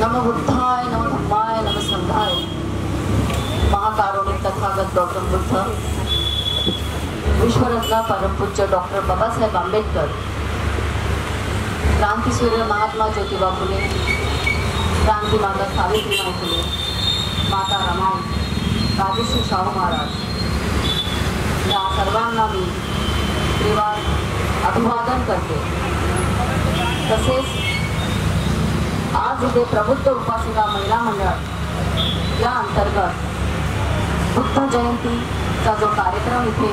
नमो बुद्धाय, नमो धम्माय, नमो संघाय। महाकारुणिक तथागत गौतम बुद्ध, विश्वरत्न परमपूज्य डॉक्टर बाबासाहेब आंबेडकर, क्रांतीसूर्य महात्मा ज्योतिबा फुले, क्रांती माता सावित्रीबाई फुले, माता रमाई, राजश्री शाहू महाराज या सर्वांना मी त्रिवार अभिवादन करते। तसेच आज इथे प्रबुद्ध उपासिका महिला मंडळ या अंतर्गत बुद्ध जयंतीचा जो कार्यक्रम इथे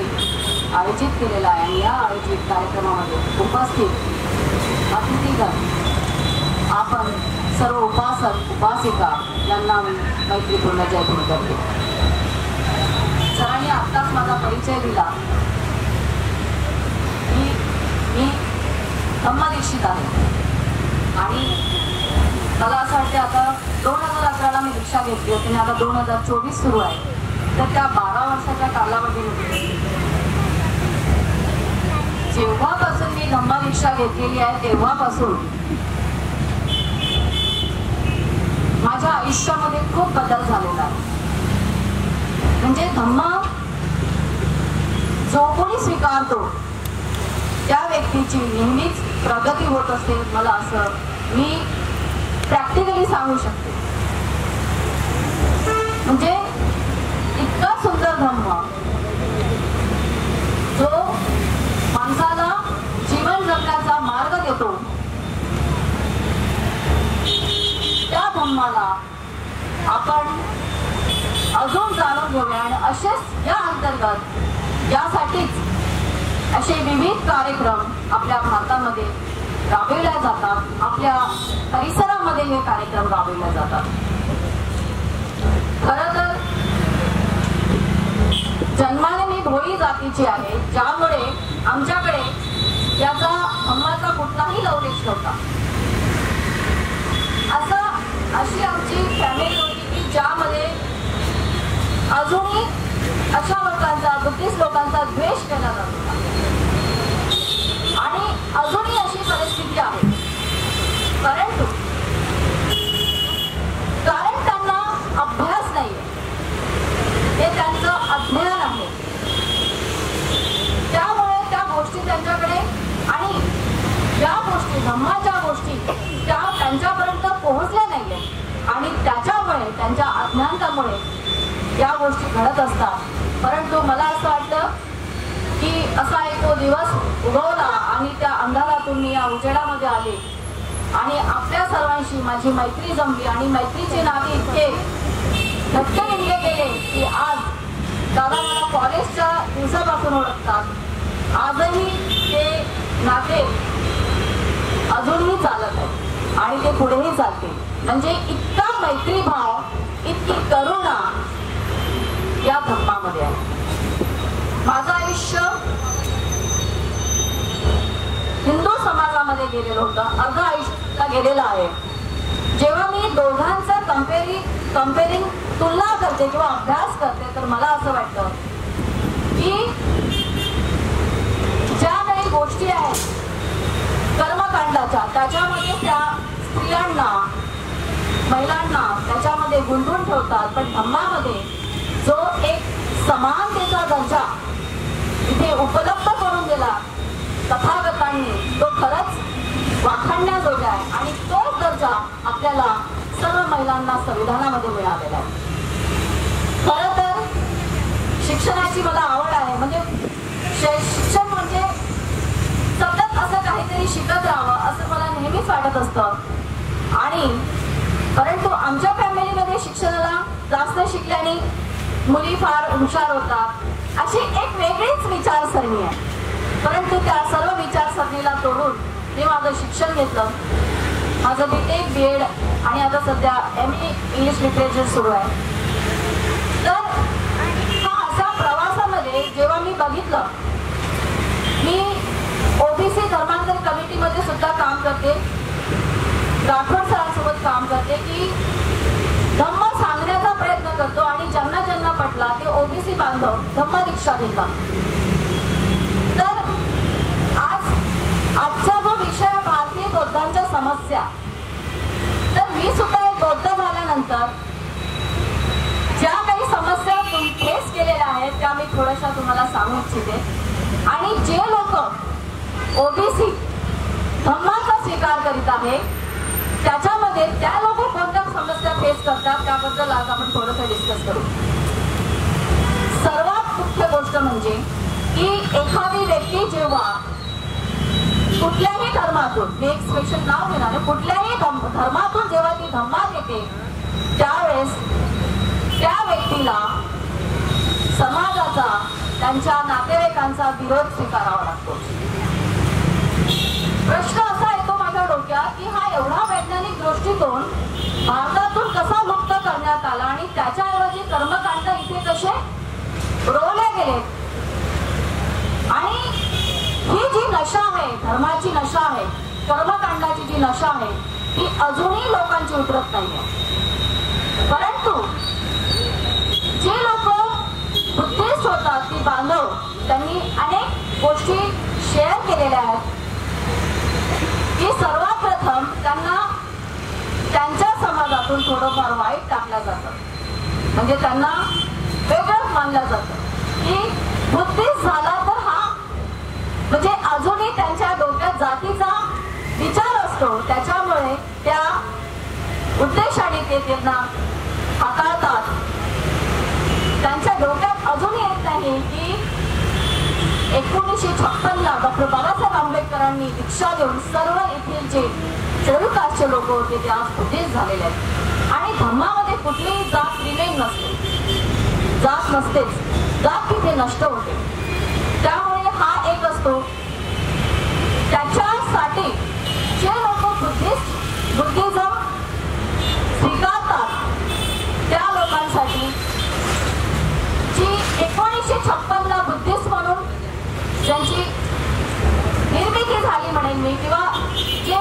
आयोजित केलेला आहे आणि या आयोजित कार्यक्रमामध्ये उपस्थित अतिथीगण आपण सर्व उपासक उपासिका यांना मी मैत्रीपूर्ण जयगुरु करते। सरांनी आत्ताच माझा परिचय दिला की मी धम्मदीक्षित आहे आणि मला असं वाटतं आता 2011ला मी दीक्षा घेतली होती आणि आता 2024 सुरू आहे, तर त्या 12 वर्षाच्या कालावधीमध्ये जेव्हापासून मी धम्मदीक्षा घेतलेली आहे तेव्हापासून माझ्या आयुष्यामध्ये खूप बदल झालेला आहे। म्हणजे धम्म जो कोणी स्वीकारतो त्या व्यक्तीची नेहमीच प्रगती होत असते, मला असं मी प्रॅक्टिकली सांगू शकते। म्हणजे इतका सुंदर धम्म जो माणसाला जीवन जगण्याचा मार्ग देतो, त्या धम्माला आपण अजून जाणून घेऊया आणि असेच या अंतर्गत यासाठीच असे विविध कार्यक्रम आपल्या भारतामध्ये राबविले जातात, आपल्या परिसरामध्ये हे कार्यक्रम राबविले जातात। खरं तर जन्माने मी भोळी जातीची आहे, ज्यामुळे आमच्याकडे याचा धम्माचा कुठलाही लवलेश नव्हता। अशी आमची फॅमिली होती की ज्यामध्ये अजूनही अशा लोकांचा, बुद्धिस्ट लोकांचा द्वेष केला जात होता आणि अजूनही अशी परिस्थिती आहे। परंतु कारण त्यांना अभ्यास नाहीये, हे त्यांचं अज्ञान आहे, त्यामुळे त्या गोष्टी त्यांच्याकडे आणि ज्या गोष्टी धम्माच्या गोष्टी त्या त्यांच्यापर्यंत पोहोचल्या नाहीये आणि त्याच्यामुळे त्यांच्या अज्ञानामुळे या गोष्टी घडत असतात। परंतु मला असं वाटतं की असा एक तो दिवस उगवला आणि त्या अंधारातून मी या उजेडामध्ये आले आणि आपल्या सर्वांशी माझी मैत्री जमली आणि मैत्रीचे नाते इतके घट्ट विणले गेले की आज दादा मला कॉलेजच्या दिवसापासून ओळखतात, आजही ते नाते अजूनही चालत आहे आणि ते पुढेही चालते। म्हणजे इतका मैत्रीभाव, इतकी करुणा या धम्मामध्ये आहे। माझं आयुष्य हिंदू समाजामध्ये गेलेलं होतं, अर्ध आयुष्य गेलेलं आहे। जेव्हा मी दोघांचा कंपेरिंग तुलना करते किंवा अभ्यास करते तर मला असं वाटतं की ज्या काही गोष्टी आहेत कर्मकांडाच्या त्याच्यामध्ये त्या स्त्रियांना, महिलांना त्याच्यामध्ये गुंतवून ठेवतात, पण धम्मामध्ये जो एक समानतेचा दर्जा इथे उपलब्ध करून दिला तथागतांनी, तो खरंच वाखाणण्याजोगा आहे आणि तोच दर्जा आपल्याला सर्व महिलांना संविधानामध्ये मिळालेला आहे। खरं तर शिक्षणाची मला आवड आहे, म्हणजे शिक्षण म्हणजे सतत असं काहीतरी शिकत राहावं असं मला नेहमीच वाटत असतं आणि परंतु आमच्या फॅमिलीमध्ये शिक्षणाला जास्त शिकल्याने मुली फार हुशार होतात अशी एक वेगळीच विचारसरणी आहे। परंतु त्या सर्व विचारसरणीला तोडून मी माझं शिक्षण घेतलं, माझं BTech BEd आणि आता सध्या MA इंग्लिश लिटरेचर सुरू आहे। तर हा अशा प्रवासामध्ये जेव्हा मी बघितलं, मी OBC धर्मांतर कमिटीमध्ये सुद्धा काम करते, राठोड सरांसोबत काम करते की धम्म सांगण्याचा प्रयत्न करतो आणि ज्यांना ज्यांना पटला ते OBC बांधव धम्मदीक्षा घेतात। तर आजचा जो विषय भारतीय बौद्धांच्या समस्या, तर मी सुद्धा एक थोड्याशा तुम्हाला सांगू इच्छिते. आणि जे लोक ओबीसी धम्माचा स्वीकार करीत आहे त्याच्यामध्ये त्या लोक कोणत्या समस्या फेस करतात त्याबद्दल आज आपण थोडंसं डिस्कस करू. सर्वात मुख्य गोष्ट म्हणजे की एखादी व्यक्ती जेव्हा कुठल्याही धर्मातून, मी एक स्पेशल नाव घेणार, कुठल्याही धर्मातून जेव्हा ती धम्मात येते त्यावेळेस त्या व्यक्तीला समाजाचा, त्यांच्या नातेवाईकांचा विरोध स्वीकारावा लागतो. प्रश्न असा येतो माझ्या डोक्यात की हा एवढा वैज्ञानिक दृष्टिकोन भारतातून कसा मुक्त करण्यात आला आणि त्याच्याऐवजी कर्मकांड इथे कसे रोवले गेले. आणि ही जी नशा आहे, धर्माची नशा आहे, कर्मकांडाची जी नशा आहे ती अजूनही लोकांची उतरत नाहीये. परंतु जे लोक बुद्धिस्ट होतात, ती बांधव, त्यांनी अनेक गोष्टी शेअर केलेल्या आहेत की सर्वात प्रथम त्यांना त्यांच्या समाजातून थोडंफार वाईट टाकलं जातं. म्हणजे त्यांना वेगळंच मानलं जातं की बुद्धिस्ट झाला तर हा, म्हणजे अजूनही त्यांच्या डोक्यात जातीचा विचार असतो. त्याच्यामुळे त्या उद्देशाने ते त्यांना हाताळतात. त्यांच्या डोक्यात अजूनही येत नाही की 1956ला डॉक्टर बाबासाहेब आंबेडकरांनी दीक्षा देऊन सर्व येथील जे शेड्यूल कास्टचे लोक होते ते आज बुद्धिस्ट झालेले आहेत. आणि धर्मामध्ये कुठलीही जात रिमेन नसते, जात नसतेच, जात तिथे नष्ट होते. त्यामुळे हा एक असतो. त्याच्यासाठी जे लोक बुद्धिझम स्वीकारतात त्या लोकांसाठी जी 1956ला बुद्धिस्ट म्हणून ज्यांची निर्मिती झाली म्हणेन मी, किंवा जे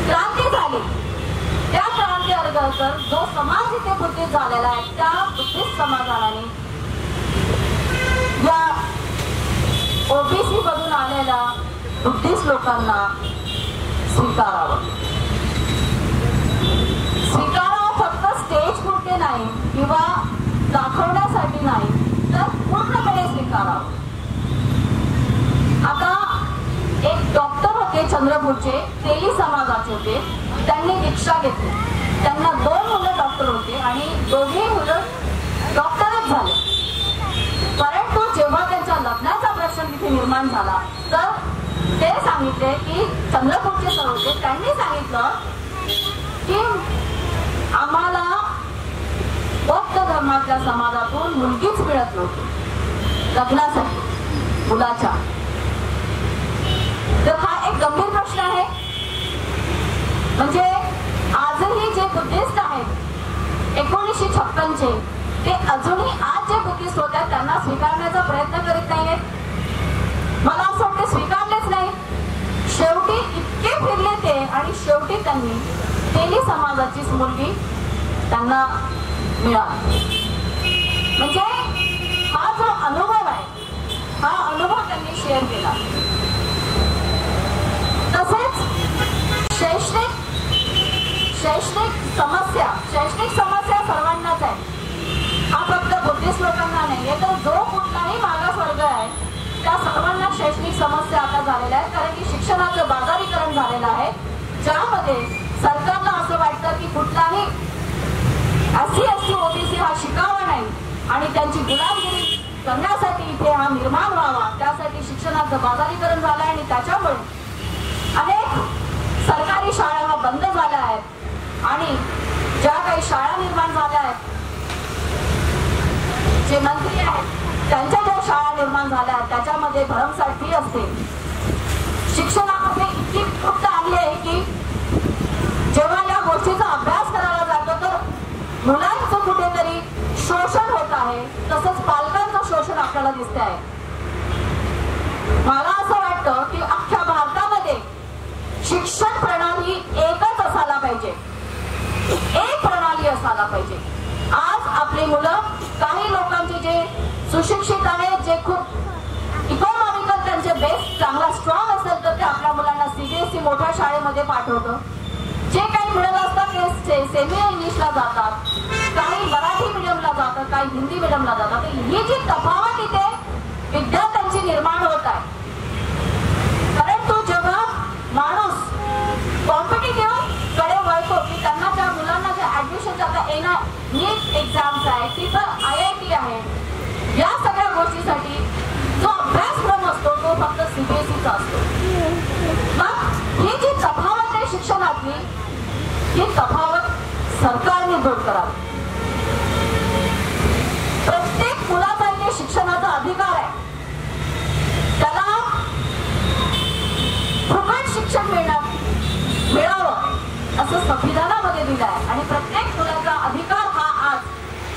क्रांती झाली त्या क्रांती अंतर्गत जो समाज इथे बुद्धिस्ट झालेला आहे त्या बुद्धिस्ट समाजाने या ओबीसी मधून आलेल्या बुद्धिस्ट लोकांना स्वीकारावं. फक्त स्टेज पुरते नाही किंवा दाखवण्यासाठी नाही, तर पूर्णपणे स्वीकारावं. आता एक डॉक्टर होते चंद्रपूरचे, तेली समाजाचे होते. त्यांनी दीक्षा घेतली. त्यांना 2 मुलं डॉक्टर होते आणि दोघेही मुलं डॉक्टरच झाले. परंतु जेव्हा त्यांच्या लग्नाचा प्रश्न तिथे निर्माण झाला तर ते सांगितले की चंद्रपूरचे सर होते, त्यांनी सांगितलं की आम्हाला बौद्ध धर्माच्या समाजातून मुलगीच मिळत नव्हती लग्नासाठी मुलाच्या. तर हा एक गंभीर प्रश्न आहे. म्हणजे आजही जे बुद्धिस्ट आहेत 1956चे, ते अजूनही आज जे बुद्धिस्ट होत्या त्यांना स्वीकारण्याचा प्रयत्न करीत नाहीये. मला असं वाटतं स्वीकारलेच नाही. शेवटी इतके फिरले ते आणि शेवटी त्यांनी तेली समाजाचीच मुलगी त्यांना मिळाली. म्हणजे हा जो अनुभव आहे हा अनुभव त्यांनी शेअर केला. तसेच शैक्षणिक समस्या सर्वांनाच आहे. हा फक्त बुद्धिस्ट लोकांना नाही आहे, तर जो कुठलाही मागासवर्ग आहे त्या सर्वांना शैक्षणिक समस्या आता झालेल्या आहेत. कारण की शिक्षणाचं बाजारीकरण झालेलं आहे, ज्यामध्ये सरकारला असं वाटतं की कुठलाही SC OBC हा शिकावा नाही आणि त्यांची गुलामगिरी करण्यासाठी इथे हा निर्माण व्हावा, त्यासाठी शिक्षणाचं बाजारीकरण झालं आहे. आणि त्याच्यामुळे अनेक सरकारी शाळा बंद झाल्या आहेत आणि ज्या काही शाळा निर्माण झाल्या आहेत, जे मंत्री आहेत त्यांच्या ज्या शाळा निर्माण झाल्या आहेत त्याच्यामध्ये भरमसाठ फी असते. शिक्षणामध्ये इतकी फक्त आली आहे की जेव्हा या गोष्टीचा अभ्यास करायला जातो तर मुलांचं कुठेतरी शोषण होत आहे, तसंच पालकांचं शोषण आपल्याला दिसते आहे. मला असं वाटतं की अख्ख्या भारतामध्ये शिक्षण प्रणाली एकच असायला पाहिजे, एक प्रणाली असायला पाहिजे. आज आपली मुलं, काही लोकांचे जे सुशिक्षित आहेत, जे खूप इकॉनॉमिकल त्यांचे बेस चांगला स्ट्रॉंग असेल तर ते आपल्या मुलांना CBSE मोठ्या शाळेमध्ये पाठवतं. जे काही मिळत असतात ते सेमी इंग्लिशला जातात, काही मराठी मीडियमला जातात, काही हिंदी मीडियमला जातात. ही जी तफावत इथे नीट एक्झाम्स आहेत, तिथं IIT आहे. या सगळ्या गोष्टीसाठी जो अभ्यासक्रम असतो तो फक्त CBSEचा असतो. मग ही जी तफावत आहे शिक्षणातली, ही तफावत सरकारने दूर करावी. प्रत्येक मुलाचा इथे शिक्षणाचा अधिकार आहे. त्याला फुकट शिक्षण मिळावं असं संविधानामध्ये दिलं आहे. आणि प्रत्येक मुलाचा अधिकार हा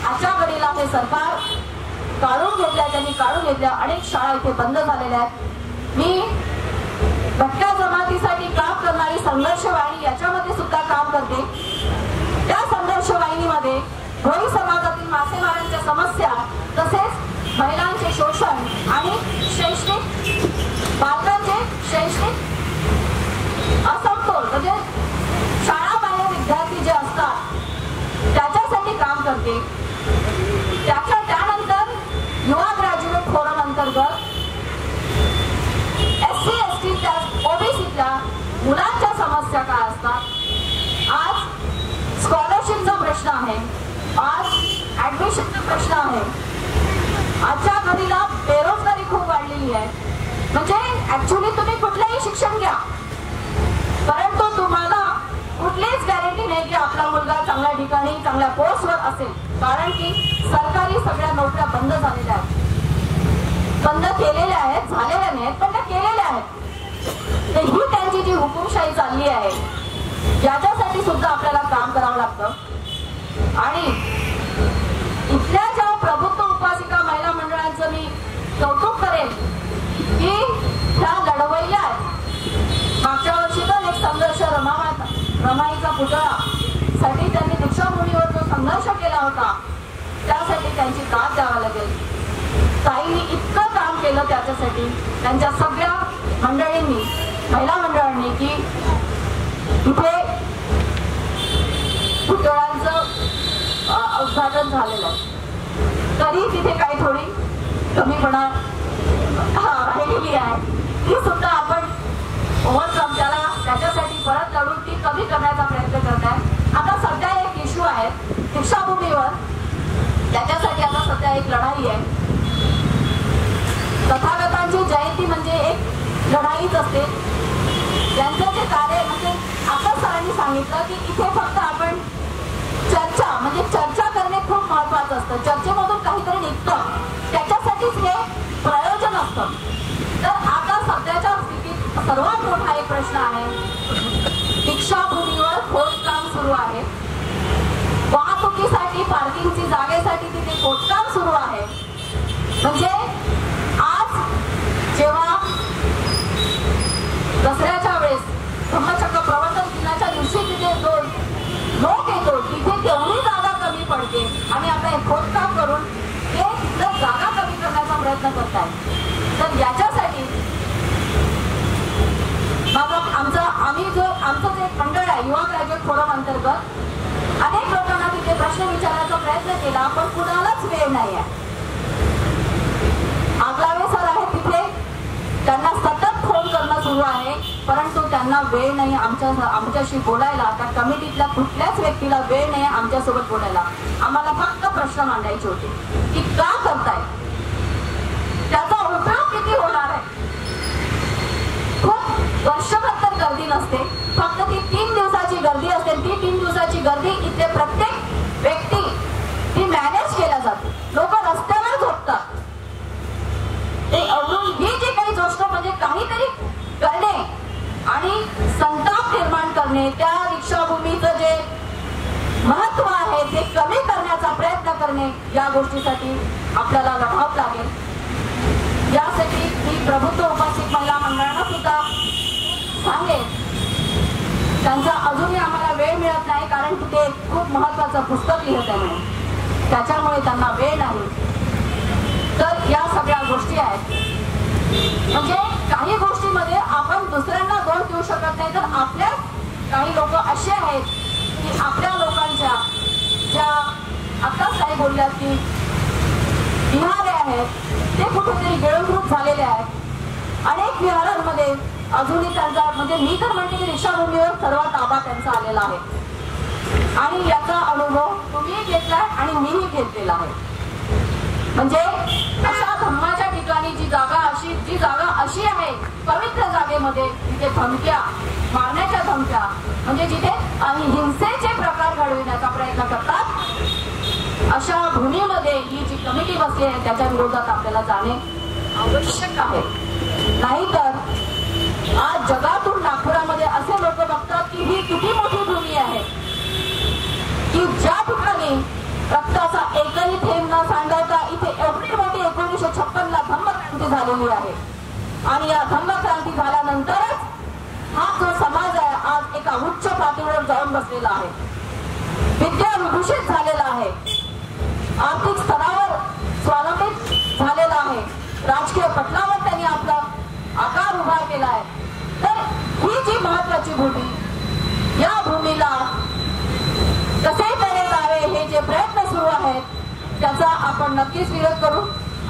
आजच्या घडीला हे सरकार काढून घेतल्या. त्यांनी काढून घेतल्या. अनेक शाळा इथे बंद झालेल्या आहेत. मी भटक्या जमातीसाठी काम करणारी संघर्ष वाहिनी याच्यामध्ये सुद्धा काम करते. त्या संघर्ष वाहिनीमध्ये भोई समाजातील मासेमारांच्या समस्या, तसेच महिलांचे शोषण आणि शैक्षणिक बालकांचे शैक्षणिक असमतोल म्हणजे शाळाबाह्य विद्यार्थी जे असतात त्याच्यासाठी काम करते. त्यानंतर युवा ग्रॅज्युएट फोरम अंतर्गत SC ST त्या OBCच्या मुलांच्या समस्या काय असतात, आज स्कॉलरशिपचा प्रश्न आहे, आज ऍडमिशनचा प्रश्न आहे. आजच्या घडीला बेरोजगारी खूप वाढलेली आहे. म्हणजे ऍक्च्युली तुम्ही कुठलंही शिक्षण घ्या, परंतु तुम्हाला कुठलीच गॅरंटी नाही की आपला मुलगा चांगल्या ठिकाणी चांगल्या पोस्टवर असेल. कारण की सरकारी सगळ्या नोकऱ्या बंद झालेल्या आहेत, बंद केलेल्या आहेत, झालेल्या नाहीत पण त्या केलेल्या आहेत. ही त्यांची जी हुकुमशाही चालली आहे याच्यासाठी सुद्धा आपल्याला काम करावं लागतं. आणि इथल्या ज्या प्रभुत्व उपासिका महिला मंडळांचं मी कौतुक करेन की त्या लढवय्या आहेत. मागच्या वर्षी तर एक संघर्ष रमाईचा पुतळा साठी त्यांनी दीक्षाभूमीवर जो संघर्ष केला होता त्यासाठी त्यांची दाद द्यावा लागेल. ताईंनी इतकं काम केलं त्याच्यासाठी, त्यांच्या सगळ्या मंडळींनी, महिला मंडळांनी, की इथे पुतळ्यांचं उद्घाटन झालेलं आहे. तरी तिथे काही थोडी कमीपणा राहिलेली आहे, ती सुद्धा आपण ओव्हरकम त्याच्यासाठी परत लढून ती कमी करण्याचा प्रयत्न करत आहे. आता सध्या एक इश्यू आहे दीक्षाभूमीवर, त्याच्यासाठी आता सध्या एक लढाई आहे. तथागतांची जयंती म्हणजे एक लढाईच असते. त्यांचं जे कार्य म्हणजे आता सरांनी सांगितलं की इथे फक्त आपण चर्चा करणे खूप महत्वाचं असतं. चर्चेमधून काहीतरी निघतं, त्याच्यासाठीच हे प्रयोजन असतं. तर आता सध्याच्या स्थितीत सर्वात मोठा एक प्रश्न आहे. दीक्षाभूमीवर खोदकाम सुरू आहे. वाहतुकीसाठी पार्किंगची जागेसाठी तिथे खोदकाम सुरू आहे. म्हणजे आज जेव्हा दसऱ्याच्या वेळेस धम्मचक्र प्रवर्तन दिनाच्या दिवशी तिथे जो लोक येतो तिथे तेवढी जागा कमी पडते आणि आता हे खोदकाम करून ते तिथं जागा कमी करण्याचा प्रयत्न करतायत. तर याच्यासाठी आमचं जे मंडळ आहे युवा ग्रॅज्युएट फोरम अंतर्गत अनेक लोकांना तिथे प्रश्न विचारायचा प्रयत्न केला, पण कुणालाच वेळ नाही आहे. आगलावे सर आहे तिथे, त्यांना सतत फोन करणं सुरू आहे, परंतु त्यांना वेळ नाही आमच्याशी बोलायला. त्या कमिटीतल्या कुठल्याच व्यक्तीला वेळ नाही आमच्यासोबत बोलायला. आम्हाला फक्त प्रश्न मांडायचे होते की का करताय, त्याचा उपयोग किती होणार आहे. खूप वर्षभर तर गर्दी नसते, फक्त ती 3 दिवसाची गर्दी असते. ती 3 दिवसाची गर्दी इथे प्रत्येक व्यक्ती ती मॅनेज केल्या जाते. लोक रस्त्यावर झोपतात. ते अवरून ही जी काही गोष्ट म्हणजे काहीतरी करणे आणि संताप निर्माण करणे, त्या दीक्षाभूमीचं जे महत्व आहे ते कमी करण्याचा प्रयत्न करणे, या गोष्टीसाठी आपल्याला लढावं लागेल. यासाठी मी प्रभुत्व उपासिक महिला मंडळांना सुद्धा सांगेन, त्यांचा अजूनही आम्हाला वेळ मिळत नाही कारण की ते खूप महत्वाचं पुस्तक लिहित आहे म्हणून, त्याच्यामुळे त्यांना वेळ नाही. तर या सगळ्या गोष्टी आहेत. म्हणजे काही गोष्टीमध्ये आपण दुसऱ्यांना दोष देऊ शकत नाही. तर आपल्या काही लोक असे आहेत की आपल्या लोकांच्या ज्या आताच काही बोलल्यात की विहारे आहेत ते कुठेतरी गिळंकृत झालेले आहेत. अनेक विहारांमध्ये अजूनही त्यांचा म्हणजे मी तर म्हणते की दीक्षाभूमीवर सर्व ताबा त्यांचा आलेला आहे. आणि याचा अनुभव तुम्ही घेतलाय आणि मीही घेतलेला आहे. म्हणजे अशा धम्माच्या ठिकाणी जी जागा अशी आहे पवित्र जागेमध्ये जिथे धमक्या मारण्याच्या धमक्या म्हणजे जिथे हिंसेचे प्रकार घडविण्याचा प्रयत्न करतात अशा भूमीमध्ये ही जी कमिटी बसली आहे त्याच्या विरोधात आपल्याला जाणे आवश्यक आहे. नाहीतर आज जगातून नागपुरामध्ये असे लोक बघतात की ही किती मोठी भूमी आहे की ज्या ठिकाणी रक्ताचा एकही थेंब न सांडवता इथे एवढी मोठी 1956 ला धम्मक्रांती झालेली आहे. आणि या धम्मक्रांती झाल्यानंतरच हा जो समाज आहे आज एका उच्च पातळीवर जाऊन बसलेला आहे. विद्या विभूषित झालेला आहे, आर्थिक स्तरावर स्वावलंबित झालेला आहे, राजकीय पटलावर त्यांनी आपला आकार उभा केला आहे. तर ही जी महत्वाची भूमी या भूमीला कसे तरी जावे हे जे प्रयत्न सुरू आहेत त्याचा आपण नक्कीच विरोध करू.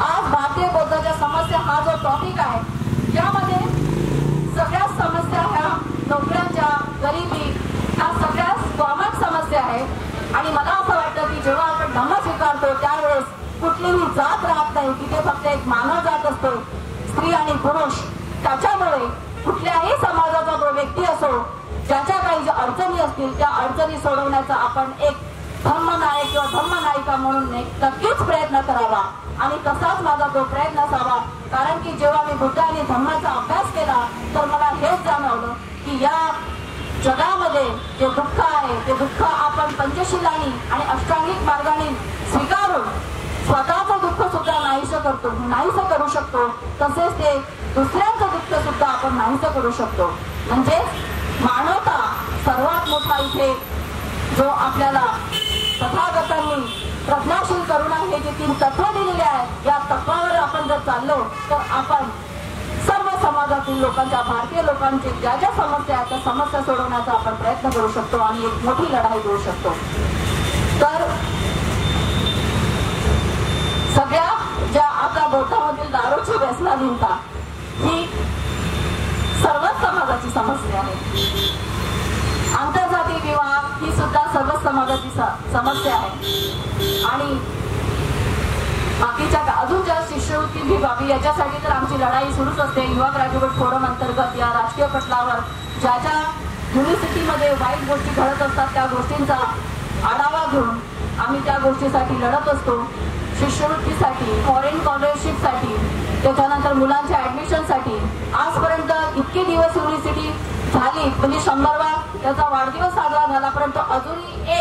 आज भारतीय बौद्धाच्या समस्या हा जो टॉपिक आहे यामध्ये सगळ्याच समस्या ह्या नोकऱ्यांच्या गरिबी ह्या सगळ्याच कॉमन समस्या आहेत. आणि मला असं वाटतं की जेव्हा आपण धम्म स्वीकारतो त्यावेळेस कुठलीही जात राहत नाही, तिथे फक्त एक मानव जात असतो, स्त्री आणि पुरुष. त्याच्यामुळे कुठल्याही समाजाचा जो व्यक्ती असो ज्याच्या काही ज्या अडचणी असतील त्या अडचणी सोडवण्याचा आपण एक धम्मनायक किंवा धम्मनायिका म्हणून नक्कीच प्रयत्न करावा. आणि तसाच माझा तो प्रयत्न असावा. कारण की जेव्हा मी बुद्ध आणि धम्माचा अभ्यास केला तर मला हेच जाणवलं की या जगामध्ये जे दुःख आहे ते दुःख आपण पंचशीलानी आणि अष्टांगिक मार्गाने स्वीकारून स्वतःचं दुःख सुद्धा नाहीसं करू शकतो. तसेच ते दुसऱ्यांचं दुःख सुद्धा आपण नाहीसं करू शकतो. म्हणजे मानवता सर्वात मोठा इथे जो आपल्याला तथागतांनी प्रज्ञाशील करुणा हे जे 3 तत्व दिलेले आहेत या तत्वावर आपण जर चाललो तर आपण सर्व समाजातील लोकांच्या भारतीय लोकांची ज्या ज्या समस्या आहेत त्या समस्या सोडवण्याचा आपण प्रयत्न करू शकतो आणि एक मोठी लढाई देऊ शकतो. तर सगळ्या ज्या आपल्या बौद्धामधील दारूची व्यसनाधीनता ही सर्वच समाजाची समस्या आहे. आंतरजातीय विवाह ही सुद्धा सर्वच समाजाची समस्या आहे. आणि बाकीच्या अजून ज्या शिष्यवृत्ती बाबी याच्यासाठी तर आमची लढाई सुरूच असते. युवा ग्रॅज्युएट फोरम अंतर्गत या राजकीय पटलावर ज्या ज्या युनिव्हर्सिटीमध्ये वाईट गोष्टी घडत असतात त्या गोष्टींचा आढावा घेऊन आम्ही त्या गोष्टीसाठी लढत असतो. शिष्यवृत्तीसाठी, फॉरेन स्कॉलरशिपसाठी, त्याच्यानंतर मुलांच्या ऍडमिशनसाठी आजपर्यंत इतके दिवस युनिव्हर्सिटी झाली म्हणजे 100वा त्याचा वाढदिवस साजरा झाला. परंतु अजूनही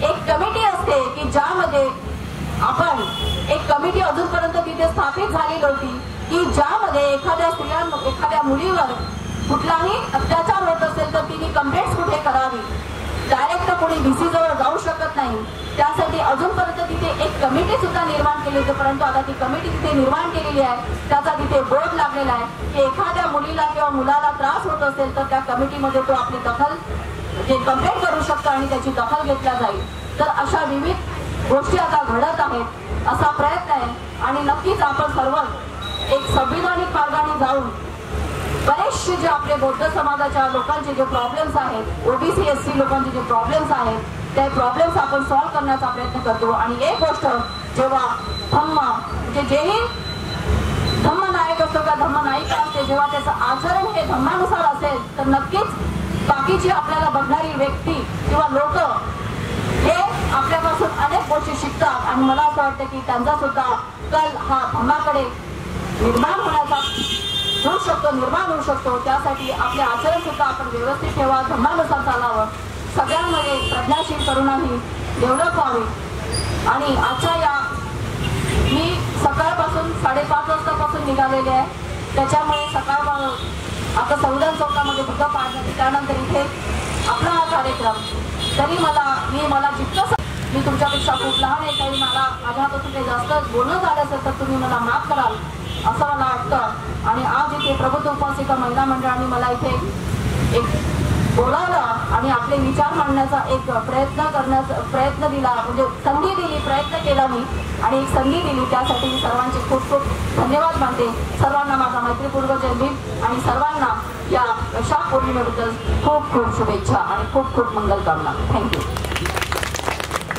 एक कमिटी असते की ज्यामध्ये आपण एक कमिटी अजूनपर्यंत तिथे स्थापित झाली नव्हती की ज्यामध्ये एखाद्या मुलीवर कुठलाही अत्याचार होत असेल तर तिने कंप्लेंट कुठे करावी. डायरेक्ट कोणी डीसी जवळ जाऊ शकत नाही. त्यासाठी अजूनपर्यंत तिथे एक कमिटी सुद्धा निर्माण केली होती. परंतु आता ती कमिटी तिथे निर्माण केलेली आहे. त्याचा तिथे बोर्ड लागलेला आहे की एखाद्या मुलीला किंवा मुलाला त्रास होत असेल तर त्या कमिटीमध्ये तो आपली दखल कंप्लेंट करू शकतो आणि त्याची दखल घेतल्या जाईल. तर अशा विविध गोष्टी आता घडत आहेत असा प्रयत्न आहे. आणि नक्कीच आपण सर्व एक संविधानिक मार्गाने जाऊन बरेचसे जे आपले बौद्ध समाजाच्या लोकांचे जे प्रॉब्लेम्स आहेत, ओबीसी एससी लोकांचे जे प्रॉब्लेम्स आहेत ते प्रॉब्लेम्स आपण सॉल्व्ह करण्याचा प्रयत्न करतो. आणि एक गोष्ट जेव्हा धम्म म्हणजे जेही धम्मनायक असतो का धम्मनायिका असते जेव्हा त्याचं आचरण हे धम्मानुसार असेल तर नक्कीच बाकीची आपल्याला बघणारी व्यक्ती किंवा लोक हे आपल्यापासून अनेक गोष्टी शिकतात. आणि मला असं वाटतं की त्यांचा सुद्धा कल हा धम्माकडे निर्माण होऊ शकतो. त्यासाठी आपले आचरण सुद्धा आपण व्यवस्थित ठेवा, धम्मानुसार चालावं, सगळ्यांमध्ये प्रज्ञाशील करुणा ही डेव्हलप व्हावी. आणि आजच्या मी सकाळपासून 5:30 वाजतापासून निघालेले आहे. त्याच्यामुळे सकाळ आता संविधान चौकामध्ये बुद्ध पाडण्यात त्यानंतर इथे आपला हा कार्यक्रम तरी मला जितकं मी तुमच्यापेक्षा खूप लहान आहे तरी माझ्या हातातून काही जास्त बोलणं झालं असेल तर तुम्ही मला माफ कराल असं मला वाटतं. आणि आज इथे प्रबुद्ध उपासिका महिला मंडळाने मला इथे एक बोलावलं आणि आपले विचार मांडण्याचा एक प्रयत्न दिला, म्हणजे संधी दिली, प्रयत्न केला मी आणि एक संधी दिली. त्यासाठी मी सर्वांचे खूप खूप धन्यवाद मानते. सर्वांना माझा मैत्रीपूर्व जय भीम आणि सर्वांना या वैशाख पौर्णिमेबद्दल खूप खूप शुभेच्छा आणि खूप खूप मंगलकामना. थँक्यू.